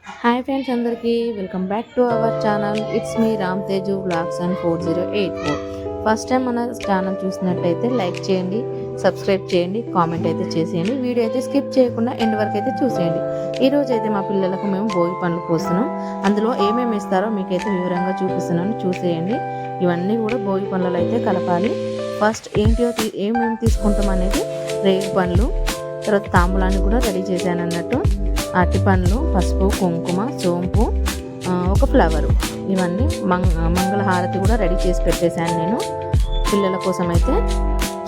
Hi friends, అందరికీ welcome back to our channel. It's me Ram Teju vlogs and 4084. First time మన channel చూసినట్టయితే like చేయండి, subscribe చేయండి, comment అయితే చేసేయండి. వీడియో అయితే స్కిప్ చేయకుండా ఎండ్ వరకు అయితే చూసేయండి. ఈరోజు అయితే మా పిల్లలకు మేము భోగి పండ్లు పోస్తున్నాం. అందులో ఏమేమి ఇస్తారో మీకైతే వివరంగా చూపిస్తున్నాను, చూసేయండి. ఇవన్నీ కూడా భోగి పండ్లలో అయితే కలపాలి. ఫస్ట్ ఏమేమి తీసుకుంటాం అనేది రేగు పండ్లు, తర్వాత తాంబూలాన్ని కూడా రెడీ చేశాను అన్నట్టు. అరటి పండ్లు, పసుపు, కుంకుమ, సోంపు, ఒక ఫ్లవరు, ఇవన్నీ మంగళహారతి కూడా రెడీ చేసి పెట్టేశాను నేను పిల్లల కోసం అయితే.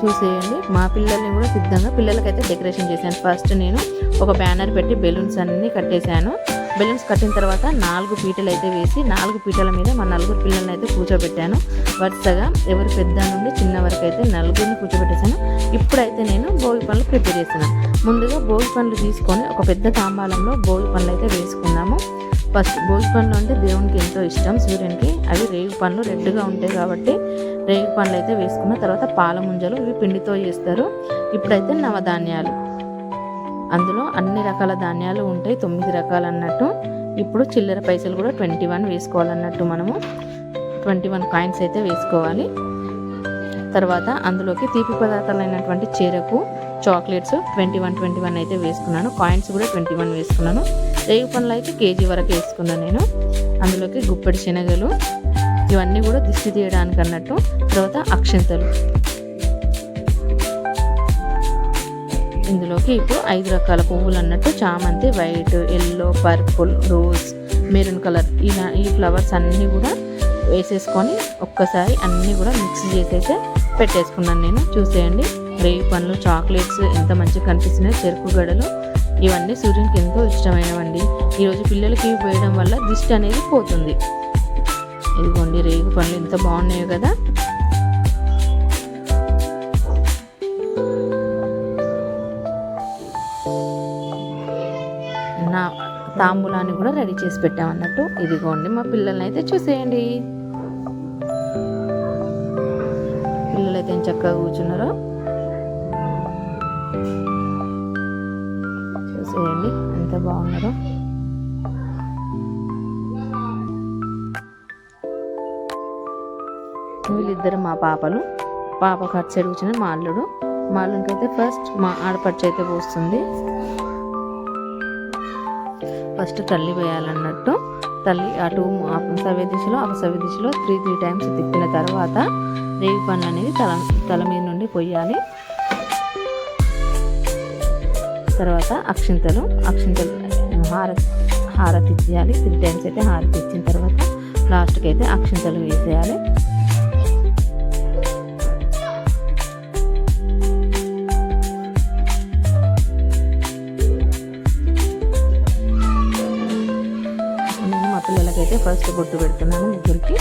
చూసేయండి. మా పిల్లల్ని కూడా సిద్ధంగా పిల్లలకైతే డెకరేషన్ చేశాను. ఫస్ట్ నేను ఒక బ్యానర్ పెట్టి బెలూన్స్ అన్నీ కట్టేశాను. బెలూన్స్ కట్టిన తర్వాత 4 పీటలు అయితే వేసి 4 పీటల మీద మా 4 పిల్లల్ని అయితే కూర్చోబెట్టాను. వరుసగా ఎవరు పెద్ద నుండి చిన్న వరకు అయితే 4ని కూర్చోబెట్టేశాను. ఇప్పుడైతే నేను భోగి పండ్లు ప్రిపేర్ చేస్తున్నాను. ముందుగా భోగి పండ్లు తీసుకొని ఒక పెద్ద తాంబాలంలో భోగి పండ్లు అయితే వేసుకుందాము. ఫస్ట్ భోగి పండ్లు అంటే దేవునికి ఎంతో ఇష్టం, సూర్యునికి. అవి రేగు పండ్లు రెడ్గా ఉంటాయి కాబట్టి రేగు పండ్లు అయితే వేసుకున్న తర్వాత పాల ముంజలు, ఇవి పిండితో చేస్తారు. ఇప్పుడైతే నవధాన్యాలు, అందులో అన్ని రకాల ధాన్యాలు ఉంటాయి, 9 రకాలు అన్నట్టు. ఇప్పుడు చిల్లర పైసలు కూడా 21 వేసుకోవాలన్నట్టు. మనము 21 కాయిన్స్ అయితే వేసుకోవాలి. తర్వాత అందులోకి తీపి పదార్థాలైనటువంటి చెరకు, చాక్లెట్స్ 21 అయితే వేసుకున్నాను. కాయిన్స్ కూడా 21 వేసుకున్నాను. రేగు పండ్లు అయితే కేజీ వరకు వేసుకున్నాను నేను. అందులోకి గుప్పెడి శనగలు, ఇవన్నీ కూడా దిష్టి తీయడానికి అన్నట్టు. తర్వాత అక్షింతలు, ఇందులోకి ఇప్పుడు 5 రకాల పువ్వులు అన్నట్టు. చామంతి, white, yellow, purple, rose, maroon colour, ఇలా ఈ ఫ్లవర్స్ అన్నీ కూడా వేసేసుకొని ఒక్కసారి అన్నీ కూడా మిక్స్ చేసి అయితే పెట్టేసుకున్నాను నేను. చూసేయండి. రేగు పండ్లు, చాక్లెట్స్ ఎంత మంచిగా కనిపిస్తున్నాయి, చెరుకు గడలు, ఇవన్నీ సూర్యునికి ఎంతో ఇష్టమైనవండి. ఈరోజు పిల్లలకి ఇవి వేయడం వల్ల దిష్టి అనేది పోతుంది. ఇదిగోండి, రేగు పండ్లు ఎంత బాగున్నాయో కదా. నా తాంబూలాన్ని కూడా రెడీ చేసి పెట్టామన్నట్టు. ఇదిగోండి, మా పిల్లల్ని అయితే చూసేయండి. పిల్లలైతే ఏం చక్కగా కూర్చున్నారో చూసేయండి, ఎంత బాగున్నారో. వీళ్ళిద్దరు మా పాపలు. పాపకు అటు సైడ్ కూర్చుని మా అల్లుడు. మా అల్లుడికైతే ఫస్ట్ మా ఆడపడుచు అయితే పోస్తుంది. ఫస్ట్ తల్లి వేయాలన్నట్టు. తల్లి అటు సవ్య దిశలో అపసవ్య దిశలో 3 టైమ్స్ తిప్పిన తర్వాత రేగి పండ్లు అనేది తల మీద నుండి పొయ్యాలి. తర్వాత అక్షింతలు హారతి ఇచ్చేయాలి. 3 టైమ్స్ అయితే హారతి ఇచ్చిన తర్వాత లాస్ట్కి అయితే అక్షింతలు వేసేయాలి. నేను మా పిల్లలకైతే ఫస్ట్ బొట్టు పెడుతున్నాను, ముగ్గురికి.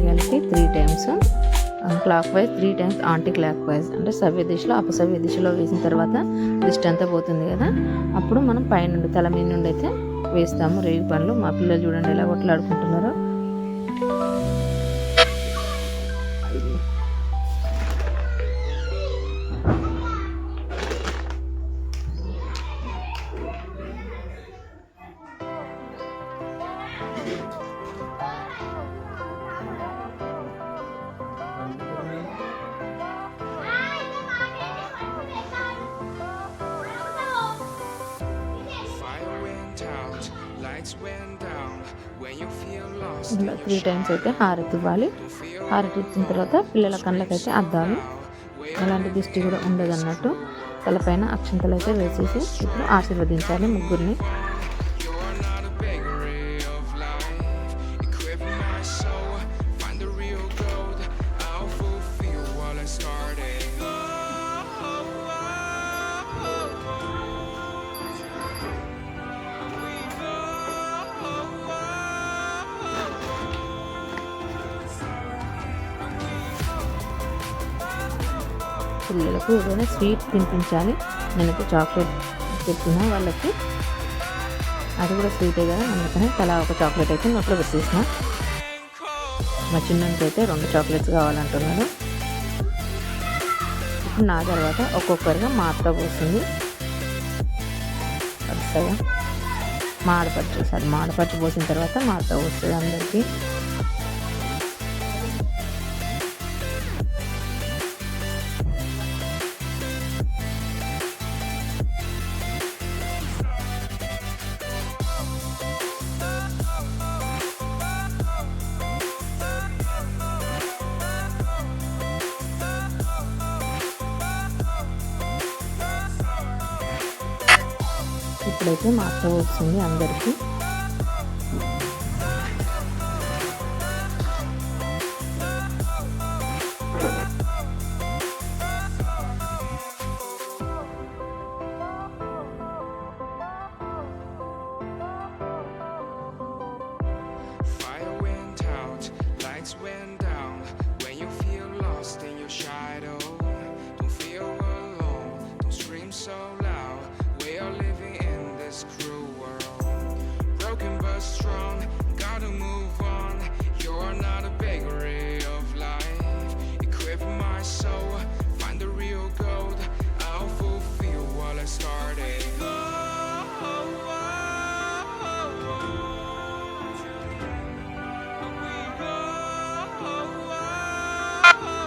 కలిపి 3 times clock wise, 3 times anti clock wise, అంటే సవ్య దిశలో అపసవ్య దిశలో వేసిన తర్వాత దిష్టి అంతా పోతుంది కదా. అప్పుడు మనం పైనుండి తల మీద నుండి అయితే వేస్తాము రేగు పండ్లు. మా పిల్లలు చూడండి ఎలా కొట్లాడుకుంటున్నారో. ఇలా 3 టైమ్స్ అయితే హారతి ఇవ్వాలి. హారతి ఇచ్చిన తర్వాత పిల్లల కళ్ళకైతే అద్దాలు, ఎలాంటి దిష్టి కూడా ఉండదు అన్నట్టు. తలపైన అక్షింతలు అయితే వేసేసి ఇప్పుడు ఆశీర్వదించాలి ముగ్గురిని. పిల్లలకు ఏదైనా స్వీట్ తినిపించాలి. నేనైతే చాక్లెట్ పెట్టిన వాళ్ళకి, అది కూడా స్వీటే కదా, అందుకని తలా ఒక చాక్లెట్ అయితే నోట్లో పెట్టేసిన. మా చిన్నకి అయితే 2 చాక్లెట్స్ కావాలంటున్నాడు. ఇప్పుడు నా తర్వాత ఒక్కొక్కరిగా మా అత్త పోస్తుంది వరుసగా. మా ఆడపడుచు పోసిన తర్వాత మా అత్త పోస్తుంది అందరికీ. ఇప్పుడైతే మా అత్త వస్తుంది అందరికీ.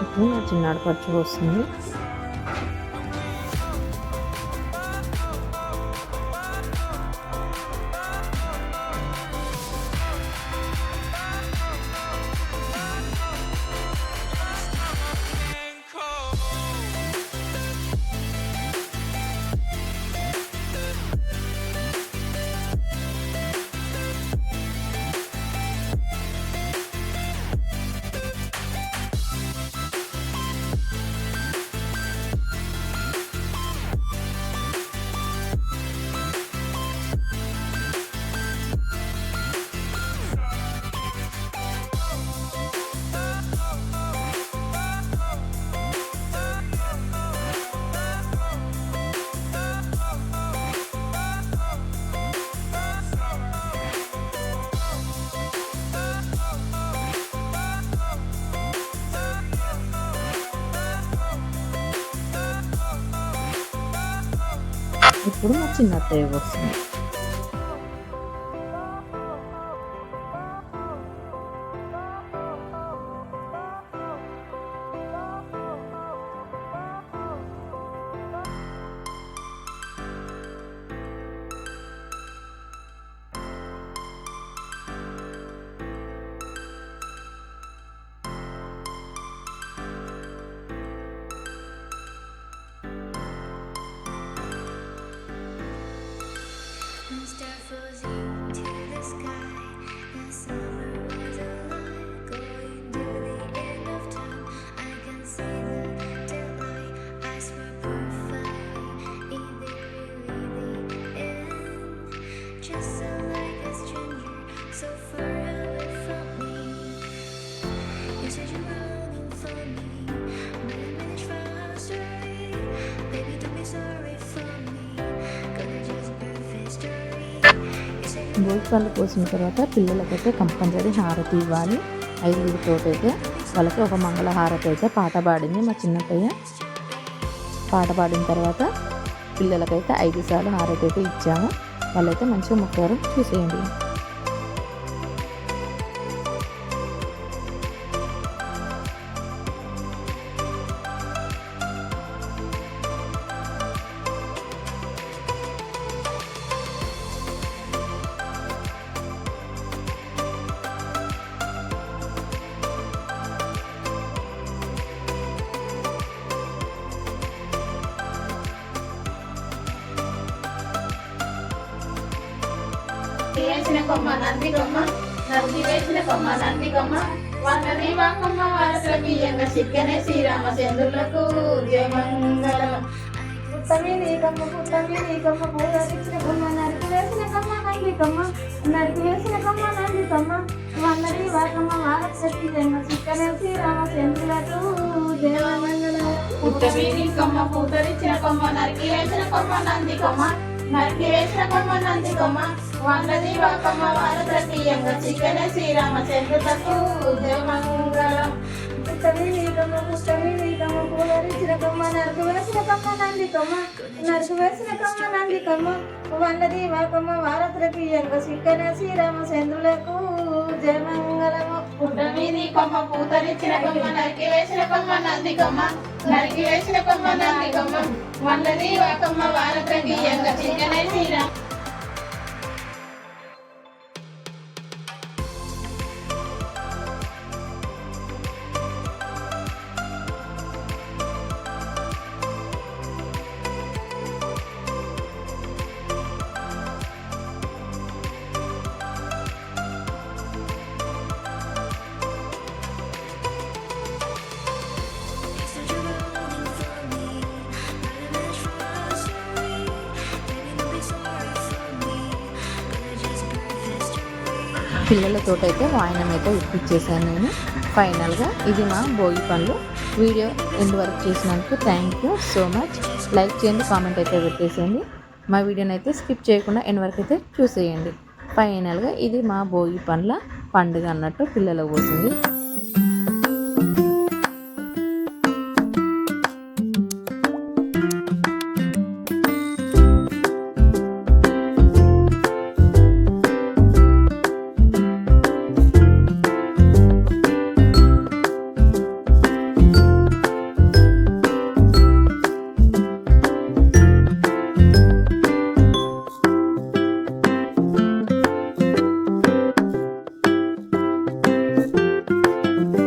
ఇప్పుడు నా చిన్నాడు పచ్చి వస్తుంది. ఇప్పుడు మా చిన్న అత్తయ్య వస్తుంది. భోగిపళ్ళు పోసిన తర్వాత పిల్లలకైతే కంపల్సరీ హారతి ఇవ్వాలి. 5 అయితే వాళ్ళకి ఒక మంగళ హారతి అయితే పాట పాడింది మా చిన్నత్తయ్య. పాట పాడిన తర్వాత పిల్లలకైతే 5 సార్లు హారతి అయితే ఇచ్చాము. వాళ్ళైతే మంచిగా మొక్కారు. చూసేయండి. వేసిన కొమ్మ నంది కొమ్మ నంది వేసిన కొమ్మ నంది కొమ్మ వందని వాకమ్మ వారసీయంగా చిక్కనే శ్రీరామచంద్రులకు జయమంగళం. పుట్టమి నీకమ్మ పూజరించిన కొమ్మ నరికి వేసిన కొమ్మ నంది కొమ్మ నరికి వేసిన కొమ్మ నంది కొమ్మ వందని వాకమ్మ వారసీయంగా చిక్కనే శ్రీరామచంద్రులకు జయమంగళం. పుట్టమి నీకమ్మ పూజరించిన కొమ్మ నరికి వేసిన కొమ్మ నంది కొమ్మ నరికి వేసిన కొమ్మ నంది కొమ్మ వందది వాకమ్మ వారసీయంగా చిక్కనే శ్రీరామచంద్రులకు జయమంగళం. పూతరిచిన కొమ్మ నరకు వేసిన కొమ్మ నంది కొమ్మ నరకు వేసిన కొమ్మ నంది కొమ్మ వన్నది మా కొమ్మ వారతులకి ఎంగ సిక్కన శ్రీరామచంద్రులకు జయమంగళము. పుట్ట మీది కొమ్మ పూతరిచిన కొమ్మ నరికి వేసిన కొమ్మ నంది కొమ్మ నరికి వేసిన కొమ్మ నంది కొమ్మ వన్నది మా కొమ్మ వారతులకి ఎంగ సిక్కన శ్రీరామ. పిల్లలతోటైతే వాయినం అయితే ఇప్పించేసాను నేను. ఫైనల్గా ఇది మా భోగి పనులు. వీడియో ఎండ్ వరకు చూసినందుకు thank you so much. Like చేయండి, కామెంట్ అయితే పెట్టేసేయండి. మా వీడియోని అయితే స్కిప్ చేయకుండా ఎండ్ వరకు అయితే చూసేయండి. ఫైనల్గా ఇది మా భోగి పండ్ల పండుగ అన్నట్టు పిల్లలకు పోసింది.